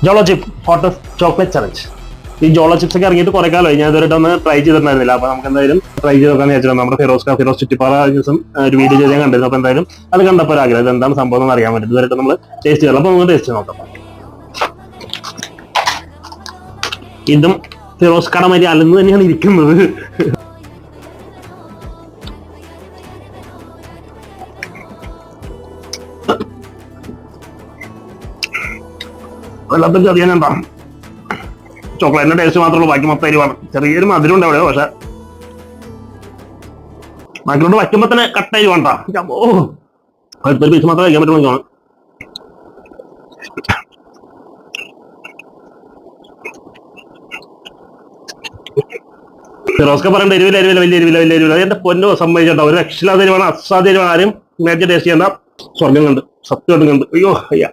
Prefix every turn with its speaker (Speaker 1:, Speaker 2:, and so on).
Speaker 1: Jolo chip hot chocolate challenge. ഈ Jolo chips ഒക്കെ ഇറങ്ങിയിട്ട് കുറെ കാലമായി, ഞാൻ ഇതുവരെ ഒന്ന് ട്രൈ ചെയ്തിട്ടുണ്ടായിരുന്നില്ല. അപ്പൊ നമുക്ക് എന്തായാലും ട്രൈ ചെയ്ത് നോക്കാന്ന് വെച്ചിട്ടുണ്ട്. നമ്മുടെ ഫിറോസ് ചുറ്റിപ്പാറ ദിവസം ഒരു വീഡിയോ ചെയ്ത് ഞാൻ കണ്ടിരുന്നു. അപ്പൊ എന്തായാലും അത് കണ്ടപ്പോൾ ഒരു ആഗ്രഹം, ഇത് എന്താണ് സംഭവം എന്ന് അറിയാൻ വേണ്ടി. ഇതുവരെ നമ്മൾ ടേസ്റ്റ് ചെയ്തില്ല. അപ്പൊ നമുക്ക് ടേസ്റ്റ് നോക്കാം. ഇതും ഫിറോസ് കടമരി അല്ലെന്ന് തന്നെയാണ് ഇരിക്കുന്നത്. വല്ലാത്ത ചെറിയാനെന്താ, ചോക്ലേറ്റിന്റെ ടേസ്റ്റ് മാത്രമേ ഉള്ളൂ, ബാക്കി മൊത്തം എരിവാണ്. ചെറിയൊരു മധുരം ഉണ്ട് അവിടെ, പക്ഷെ ബാക്കിലോട്ട് വയ്ക്കുമ്പോ തന്നെ കട്ട എരിവാണ്ടാ. ഓ, അടുത്തൊരു പീസ് മാത്രമേ കഴിക്കാൻ പറ്റുള്ളൂ. ഫിറോസ്ക പറയേണ്ട എരിവില്ല വലിയ എരിവില്ല. എന്റെ പൊന്നോ സംഭവിച്ചോ, ഒരു രക്ഷയില്ലാത്ത എരിവാണ്, അസാധ്യ എരിവാണ്. ആരും നേരത്തെ ടേസ്റ്റ് ചെയ്യേണ്ട. സ്വർഗം കണ്ട്, സത്യമായിട്ടും കണ്ട്. അയ്യോ അയ്യ.